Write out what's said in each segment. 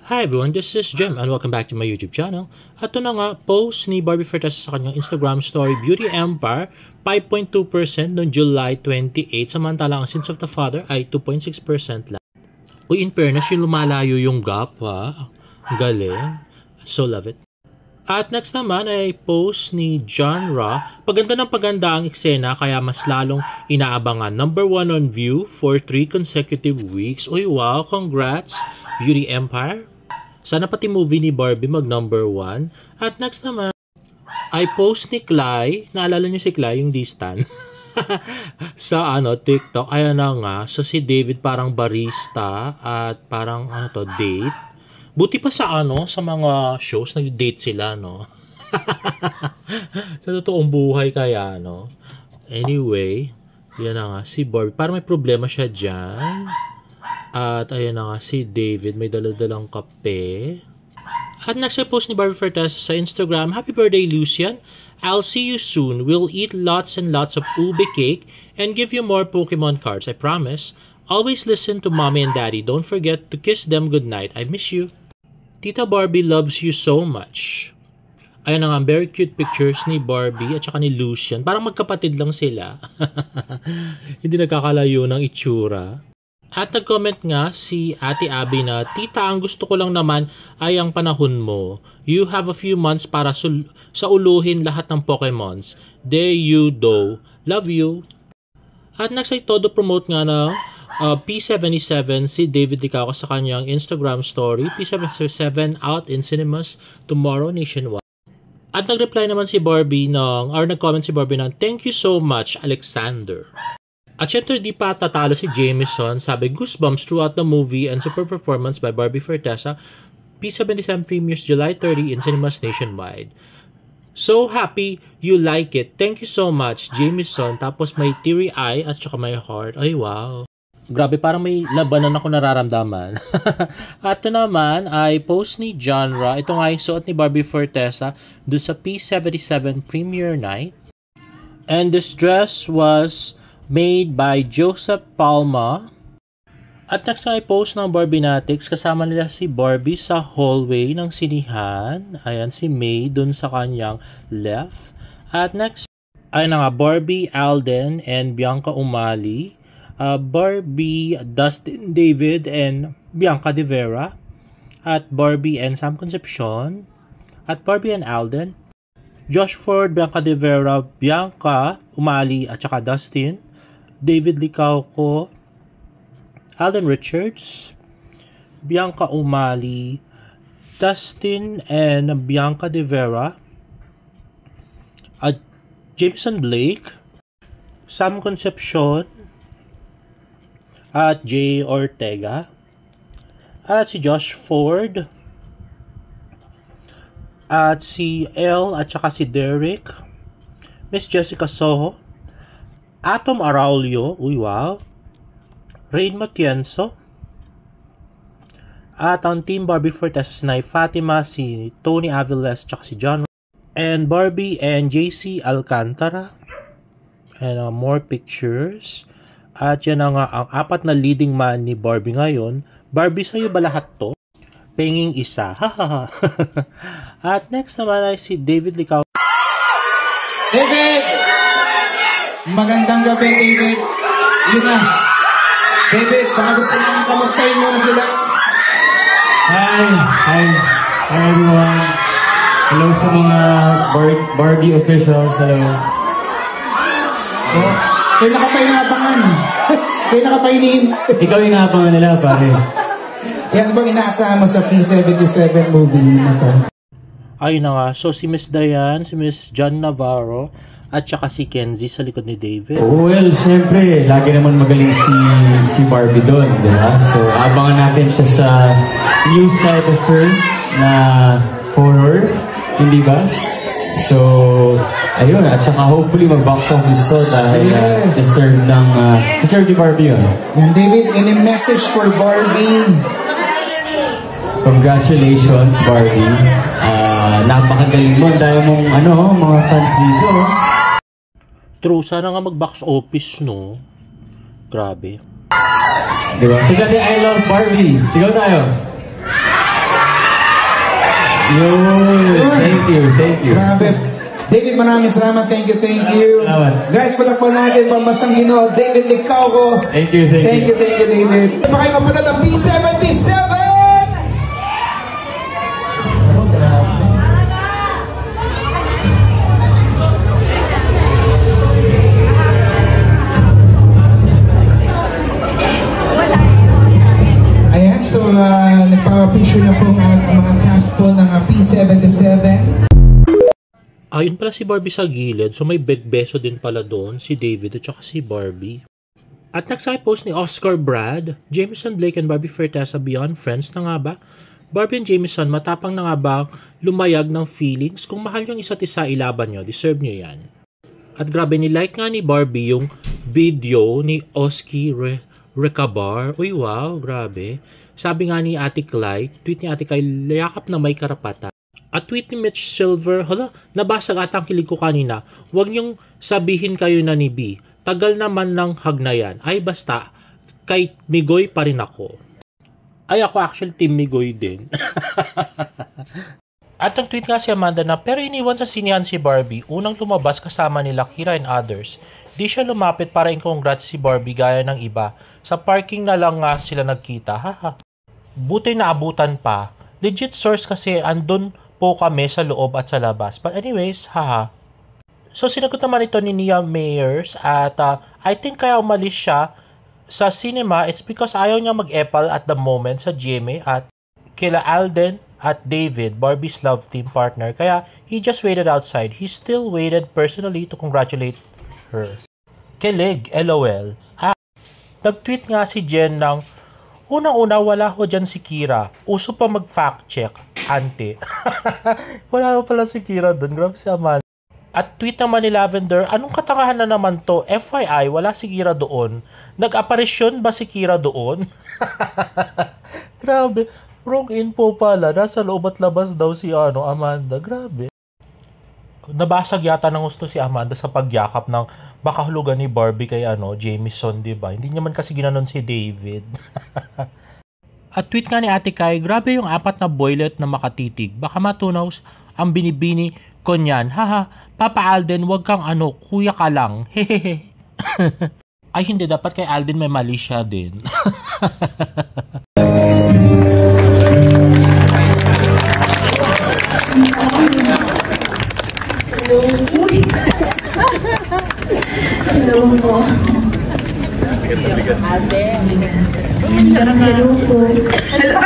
Hi everyone, this is Jim and welcome back to my YouTube channel. At ito na nga, post ni Barbie Fortesa sa kanyang Instagram story, Beauty Empire, 5.2% noong July 28, samantalang ang Sins of the Father ay 2.6% lang. Uy, in fairness, yung lumalayo yung gap ha. Galing. So love it. At next naman ay post ni John Ra. Paganda ng paganda ang eksena kaya mas lalong inaabangan. Number 1 on view for 3 consecutive weeks. Uy, wow, congrats Beauty Empire. Sana pati movie ni Barbie mag number 1. At next naman ay post ni Clay. Naalala niyo si Clay, yung D-Stan? Sa TikTok. Ayan na nga. So si David parang barista at parang date. Buti pa sa sa mga shows nag-date sila, no? Sa totoong buhay kaya, no? Anyway, yan na nga si Barbie. Parang may problema siya dyan. At ayan na nga si David, may daladalang kape. At next ay post ni Barbie Fortesa sa Instagram, Happy birthday, Lucian. I'll see you soon. We'll eat lots and lots of ube cake and give you more Pokemon cards, I promise. Always listen to mommy and daddy. Don't forget to kiss them goodnight. I miss you. Tita Barbie loves you so much. Ayan na nga, very cute pictures ni Barbie at saka ni Lucian. Parang magkapatid lang sila. Hindi nagkakalayo ng itsura. At nag-comment nga si Ate Abby na, Tita, ang gusto ko lang naman ay ang panahon mo. You have a few months para sa uluhin lahat ng Pokemons. There you do. Love you. At next ay todo promote nga na P77 si David Licao sa kanyang Instagram story. P77 out in cinemas tomorrow nationwide. At nag-reply naman si Barbie nag-comment si Barbie ng, thank you so much, Alexander. At syempre di pa tatalo si Jameson. Sabi, goosebumps throughout the movie and super performance by Barbie Fortesa. P77 premieres July 30 in cinemas nationwide. So happy you like it. Thank you so much, Jameson. Tapos may teary eye at saka may heart. Ay, wow. Grabe, parang may labanan ako nararamdaman. At ito naman ay post ni Genre. Ito nga yung suot ni Barbie Fortesa doon sa P77 premiere night. And this dress was made by Joseph Palma. At next ay post ng Barbinatics. Kasama nila si Barbie sa hallway ng sinihan. Ayan si May dun sa kanyang left. At next ay na nga Barbie, Alden, and Bianca Umali. Barbie, Dustin David, and Bianca De Vera. At Barbie and Sam Concepcion. At Barbie and Alden. Josh Ford, Bianca De Vera, Bianca Umali, at saka Dustin. David Licauco, Alden Richards, Bianca Umali, Dustin and Bianca De Vera, at Jameson Blake, Sam Concepcion, at Jay Ortega, at si Josh Ford, at si Elle, at saka si Derek, Miss Jessica Soho, Atom Araulio, uy wow, Rain Matienzo, at ang Team Barbie Fortesa na Fatima, si Tony Aviles, at si John, and Barbie and JC Alcantara, and more pictures. At yan nga ang 4 na leading man ni Barbie ngayon. Barbie, sa'yo ba lahat to? Penging isa. At next naman ay si David Licao. David! Magandang gabi, David. Yun na. David, baka gusto naman kamustahin mo na sila. Hi everyone. Hello sa mga Barbie officials. Hello. Kayo nakapainabangan. Kayo nakapainin. Ikaw yung nakapangan nila, pare. Yan bang inaasahan mo sa P77 movie na to? Ay na nga. So si Miss Diane, si Miss John Navarro, at saka si Kenzie sa likod ni David. Oh, well, syempre, lagi naman magaling si Barbie doon, di ba? So, abangan natin siya sa new side of her na horror, hindi ba? So, ayun, at saka hopefully mag-box office to dahil deserve ni Barbie yun. Yan, David, any message for Barbie? Congratulations, Barbie. Napakagaling mo. Dahil mong mga fans dito. True, sana nga mag-box office, no? Grabe. Diba? Sigaw ni I Love Barbie. Sigaw tayo. Yun. Thank you. Grabe. David, maraming salamat. Thank you. Salamat. Guys, palakpan natin pambasang Ginoo. David Licauco. Thank you, David. Pa kayo kapatid ng P77! Oh, grabe. Ayan, so nagpa-picture na po ang mga cast po ng P77. Ayun pala si Barbie sa gilid, so may beso din pala doon, si David at saka si Barbie. At next ay post ni Oscar Brad, Jameson Blake and Barbie Fertessa beyond friends na nga ba? Barbie and Jameson, matapang na nga ba lumayag ng feelings? Kung mahal yung isa't isa, ilaban nyo, deserve nyo yan. At grabe, ni-like nga ni Barbie yung video ni Oski Recabar. Uy, wow, grabe. Sabi nga ni Ate Clay, tweet ni Ate Clay, yakap na may karapatan. At tweet ni Mitch Silver, hala, nabasag ata ang kilig ko kanina. Huwag niyong sabihin kayo na ni B. Tagal naman ng hug na yan. Ay basta, kay Migoy pa rin ako. Ay ako actually team Migoy din. At ang tweet nga si Amanda na, pero iniwan sa sinihan si Barbie. Unang lumabas kasama nila Kira and others. Di siya lumapit para i-congrats si Barbie gaya ng iba. Sa parking na lang nga sila nagkita. Haha. Buti na abutan pa. Legit source kasi andun po kami sa loob at sa labas. But anyways, haha. So sinagot naman ito ni Nia Mayers at I think kaya umalis siya sa cinema, it's because ayaw niya mag-epal at the moment sa GMA at kila Alden at David, Barbie's love team partner. Kaya he just waited outside. He still waited personally to congratulate her. Kilig, LOL. Nag-tweet nga si Jen ng, unang-una wala ho dyan si Kira. Uso pa mag-fact check. Ante. Wala ho pala si Kira doon. Grabe si Amanda. At tweet naman ni Lavender, anong katangahan na naman to? FYI, wala si Kira doon. Nag-aparisyon ba si Kira doon? Grabe. Wrong info pala. Nasa loob at labas daw si Amanda. Grabe. Nabasag yata ng gusto si Amanda sa pagyakap ng makahulugan ni Barbie kay Jameson, diba? Hindi naman kasi ginanon si David. At tweet nga ni Ate Kai, grabe yung 4 na boylet na makatitig. Baka matunaw ang binibini ko niyan. Haha, Papa Alden, wag kang kuya ka lang. Hehehe. Ay hindi, dapat kay Alden may mali siya din. Hello po. Hello po.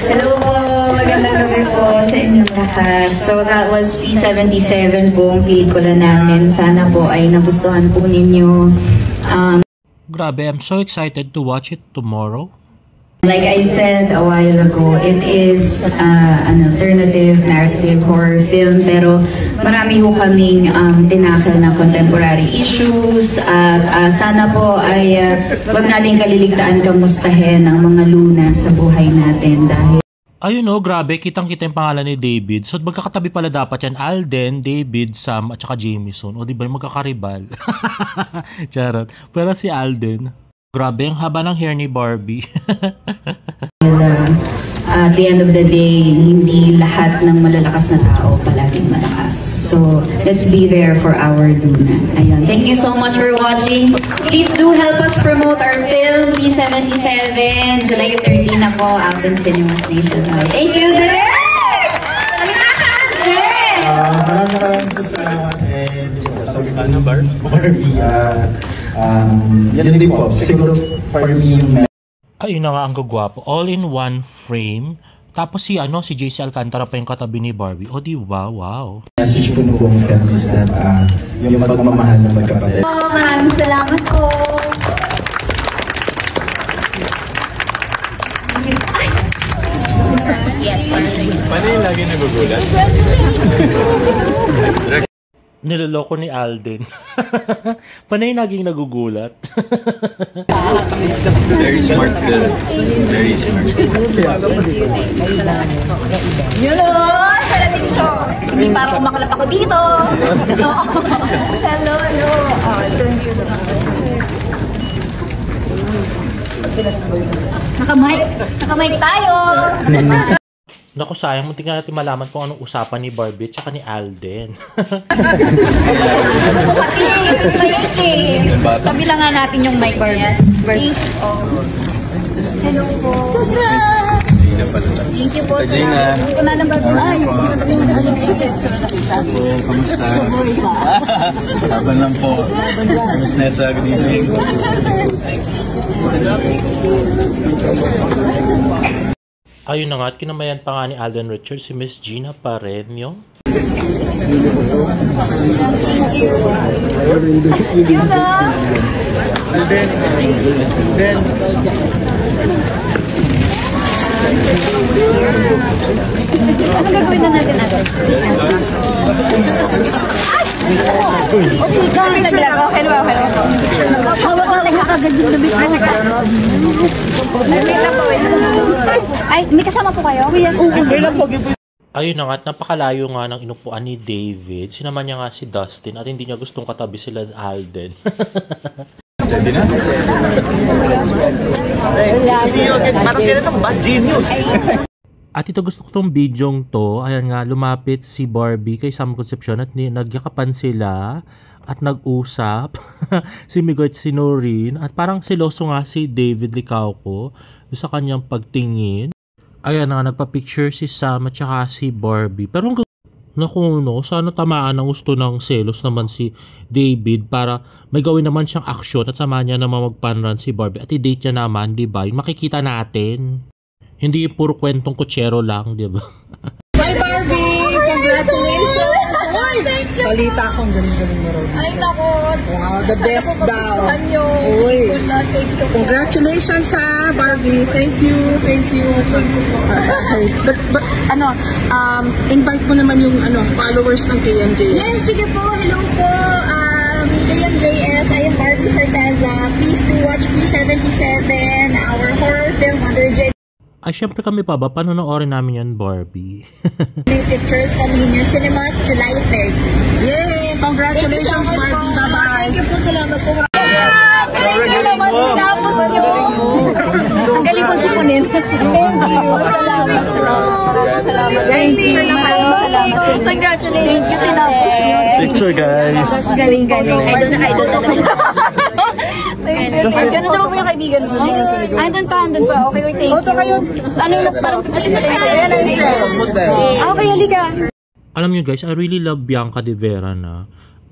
Hello po. Magandang gabi po sa inyong lahat. So that was P77 po ang pelikula namin. Sana po ay nagustuhan po ninyo. Grabe, I'm so excited to watch it tomorrow. Like I said a while ago, it is an alternative narrative horror film, pero marami ho kaming tinakil na contemporary issues at sana po ay wag natin kaliligtaan kamustahin ang mga luna sa buhay natin dahil Ayun grabe, kitang-kita yung pangalan ni David. So magkakatabi pala dapat yan, Alden, David, Sam, at saka Jameson. O diba yung magkakaribal? Charot. Pero si Alden, grabe, ang haba ng hair ni Barbie. At the end of the day, hindi lahat ng malalakas na tao palaging malakas. So, let's be there for our Luna. Ayun. Thank you so much for watching. Please do help us promote our film, P77, July 13 na po, out in cinemas nationwide. Thank you, Direk! Maraming salamat and Barbie, yan din po, siguro for me yung Ayun na nga ang gagwapo. All in one frame. Tapos si JC Alcantara pa yung katabi ni Barbie. O di ba? Wow. message po ng buong film is that yung pagmamahal ng magkapatid. Maraming salamat po. Paano yung lagi nagugulat? Niloloko ni Alden. Panay naging nagugulat. Very smart girls. Very smart. Yun o! Parating siya! Hindi parang makalap ako dito! Hello, hello! Thank you. Nakamike tayo! Naku, sayang, muntik na natin malaman kung anong usapan ni Barbie at saka ni Alden. Kasi, mic eh. Tabi lang nga natin yung mic. Barbie. Hello po. Thank you po. Gina. Hindi ko na lang babay. Kamusta? Laban lang po. Miss Nessa, good evening. Ayun na nga, at kinamayan pa nga ni Alden Richards si Miss Gina Pareño. You na. Ano gagawin na natin natin? Okay, kami naglago. Hello. Hawak na nagkakagad yung labit mo. Ay, may kasama po kayo? Ayun na nga, at napakalayo nga ng inupuan ni David. Sinama niya nga si Dustin at hindi niya gustong katabi sila ni Alden. Ready na? Parang kailan bad genius. At ito, gusto ko tong bidyong to. Ayan nga, lumapit si Barbie kay Sam Concepcion at nagyakapan sila at nag-usap. Si Migo at si Noreen. At parang siloso nga si David Licauco sa kanyang pagtingin. Ayan nga, nagpa-picture si Sam at saka si Barbie. Pero naku, no, sana tamaan ang gusto ng selos naman si David para may gawin naman siyang aksyon at sama niya naman magpanran si Barbie. At i-date niya naman, di ba? Yung makikita natin. Hindi yung puro kwentong kutsero lang, di ba? Bye, Barbie! Congratulations! Uy, thank you! Balita akong galing-galing mo rin. Ay, nako! Wow, the best daw. Uy! Congratulations ha, Barbie. Thank you. But ano, invite mo naman yung followers ng KMJS. Yes, sige po. Hello po. KMJS, I am Barbie Forteza. Please do watch P77, our horror film under J. Ay, syempre kami pa ba? Panonoorin namin yan, Barbie? New pictures coming in your cinemas July 3rd. Yay! Congratulations, Barbie. Bye-bye. Thank you po. Salamat po. Thank you naman. Tinapos nyo. Ang galing po sipunin. Thank you. Salamat po. Thank you. Salamat. Congratulations. Thank you. Tinapos nyo. Picture, guys. Galing. Idol na talaga. Gano'n naman po yung kaibigan mo? Andun pa. Okay, thank you. Oto kayo. Ano yung parang okay, halika. Alam niyo guys, I really love Bianca De Vera na.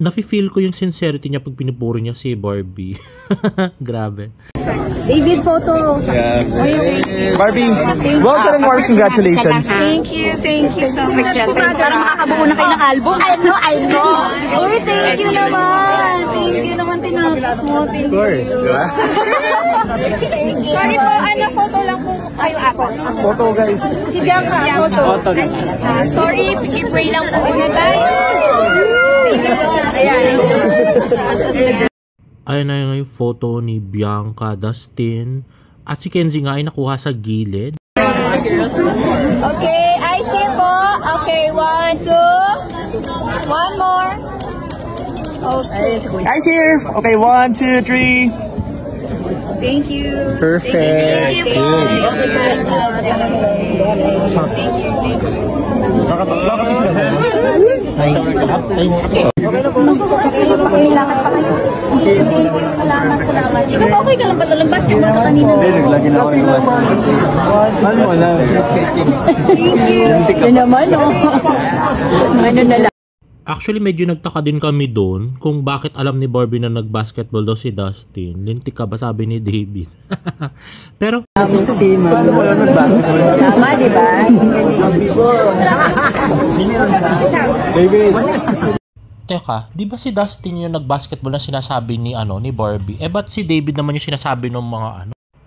Nafe-feel ko yung sincerity niya pag pinupuri niya si Barbie. Grabe. David, photo. Yeah. Barbie, well done and more congratulations. Thank you so much. Para makakabuo na kayo ng album. I know. Uy, thank you naman. Thank you naman, tinapos mo. Thank you. Of course. Thank you. Sorry po, photo lang po kayo ako. Photo, guys. Si Bianca, photo. Sorry, pipray lang po muna tayo. Ayan na yung photo ni Bianca, Dustin, at si Kenzie nga ay nakuha sa gilid. Okay, I see po. Okay, 1, 2. One more. Okay. Guys here. Okay, 1, 2, 3. Thank you. Perfect. Thank you. Salamat. Ikaw ba okay ka lang ba? Basketball ka kanina. Lagi na ako ng Ano lang. Thank you. Yan naman, no? Ano na lang. Actually, medyo nagtaka din kami doon kung bakit alam ni Barbie na nag-basketball daw si Dustin. Lintik ka ba, sabi ni David. Pero, Tama, di ba? David. teka, di ba si Dustin yung nag-basketball na sinasabi ni ni Barbie? Ba't si David naman yung sinasabi ng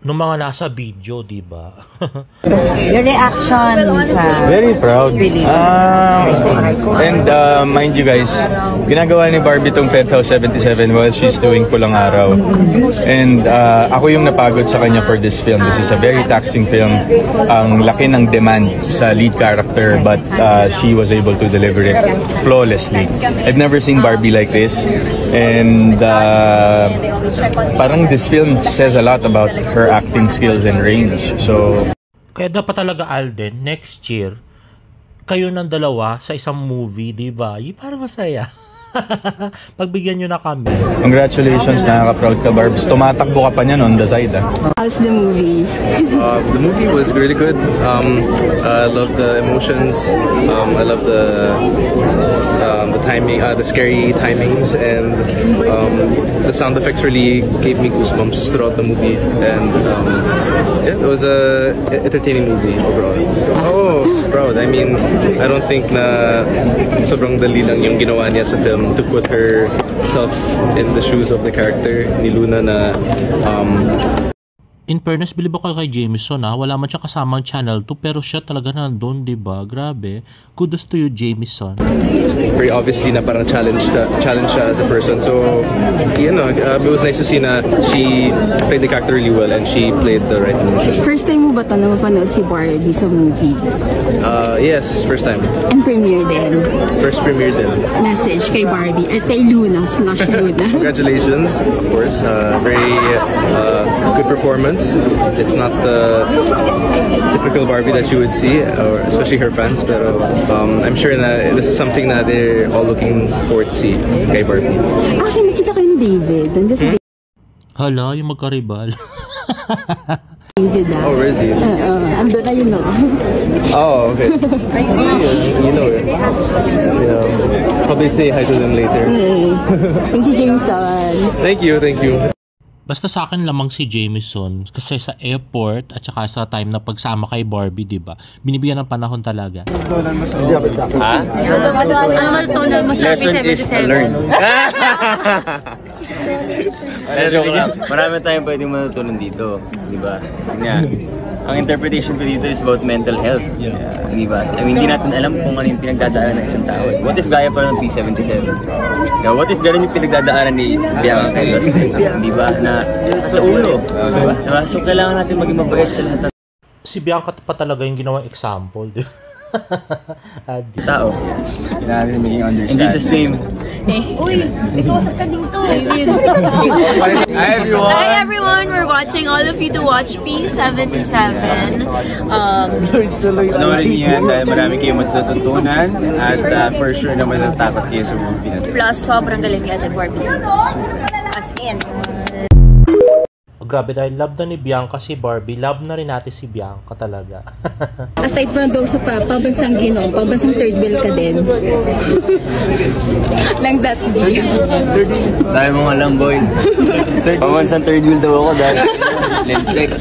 mga nasa video, di ba? Your reaction sa... Very proud. And mind you guys, ginagawa ni Barbie tong Penthouse 77 while she's doing Pulang Araw. And ako yung napagod sa kanya for this film. This is a very taxing film. Ang laki ng demand sa lead character, but she was able to deliver it flawlessly. I've never seen Barbie like this. And parang this film says a lot about her acting skills and range. So Kaya dapat talaga, Alden, next year, kayo ng dalawa sa isang movie, di ba? Yung parang masaya. Pagbigyan nyo na kami. Congratulations, nakaka-proud ka, Barbs. Tumatakbo ka pa niyan on the side, ah. How's the movie? The movie was really good. I love the emotions. I love the timing, the scary timings, and the sound effects really gave me goosebumps throughout the movie. And yeah, it was a entertaining movie overall. Oh, proud. I mean, I don't think na sobrang dali lang yung ginawa niya sa film to put herself in the shoes of the character ni Luna na in fairness, bilib ako kay Jameson, wala man siya kasamang Channel 2 pero siya talaga nandun, diba? Grabe. Kudos to you, Jameson. Very obviously na parang challenge siya as a person. So, you know, it was nice to see na she played the character really well and she played the right emotions. First time mo ba ito na mapanood si Barbie sa movie? Yes, first time. And premiere din? First premiere din. Message kay Barbie at kay Luna / Luna. Congratulations, of course. Very good performance. It's not the typical Barbie that you would see, or especially her fans, pero I'm sure that this is something that they're all looking forward to see kay Barbie. Nakita ko yung David. Hala, yung magkaribal. David, Oh, where is he? Ando na yun, no? Oh, okay. You know it. Yeah. Probably say hi to them later. Thank you, Jameson. Thank you. Basta sa akin lamang si Jameson kasi sa airport at saka sa time na pagsama kay Barbie, diba? Binibigyan ng panahon talaga. Ha? Ano matutunan mo sa P77? Joke lang. Marami tayong pwedeng matutunan dito, di ba? Kasi nga, ang interpretation ko dito is about mental health. Di ba? I mean, hindi natin alam kung ano yung pinagdadaanan ng isang tao. What if gaya pa ng P77? What if gano'n yung pinagdadaanan ni Bianca kay Dustin? Di ba? Na sa ulo. Di ba? So, kailangan natin maging mabait sa lahat. Si Bianca pa talaga yung ginawang example, di ba? Tao. Kailangan natin maging understand. In Jesus' name. Uy, ikausap ka dito. Hi everyone! Hi everyone! We're watching all of you to watch P77. Panoorin niyo yan dahil marami kayong matututunan at for sure naman natatakot kayo sa movie natin. Plus, sobrang galing ni Ate Barbie. As in. Grabe, dahil love na ni Bianca si Barbie, love na rin natin si Bianca talaga. Aside pa daw sa pabansang Ginoo, pabansang third wheel ka din. Lang das G. Dahil mong alam, boy. Pabansang third wheel daw ako dahil lentek.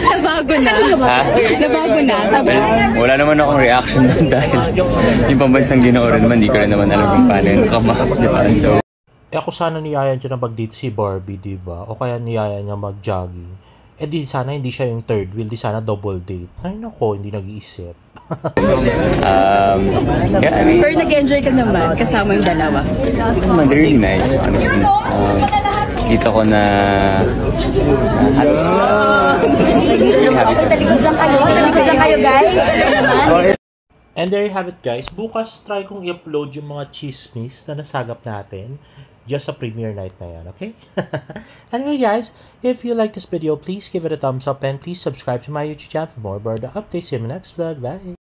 Nabago na. Ha? Nabago na. Wala naman akong reaction doon dahil yung pambansang Ginoo rin naman, di ko rin naman alam kung paano yung nakamakap, di ba? So, ako sana niyaya niya na mag-date si Barbie, diba? O kaya niyaya niya mag-jogging. Di sana hindi siya yung third wheel, di sana double date. Ay nako, hindi nag-iisip. yeah, I mean, pero nag-enjoy ka naman kasama yung dalawa. they're really nice, honestly. Kita ko na happy sila. Really happy. Talikod lang kayo, guys. And there you have it, guys. Bukas try kong i-upload yung mga chismis na nasagap natin just sa premiere night na yan, okay? Anyway, guys, if you like this video, please give it a thumbs up and please subscribe to my YouTube channel for more Barda updates. See you in my next vlog. Bye!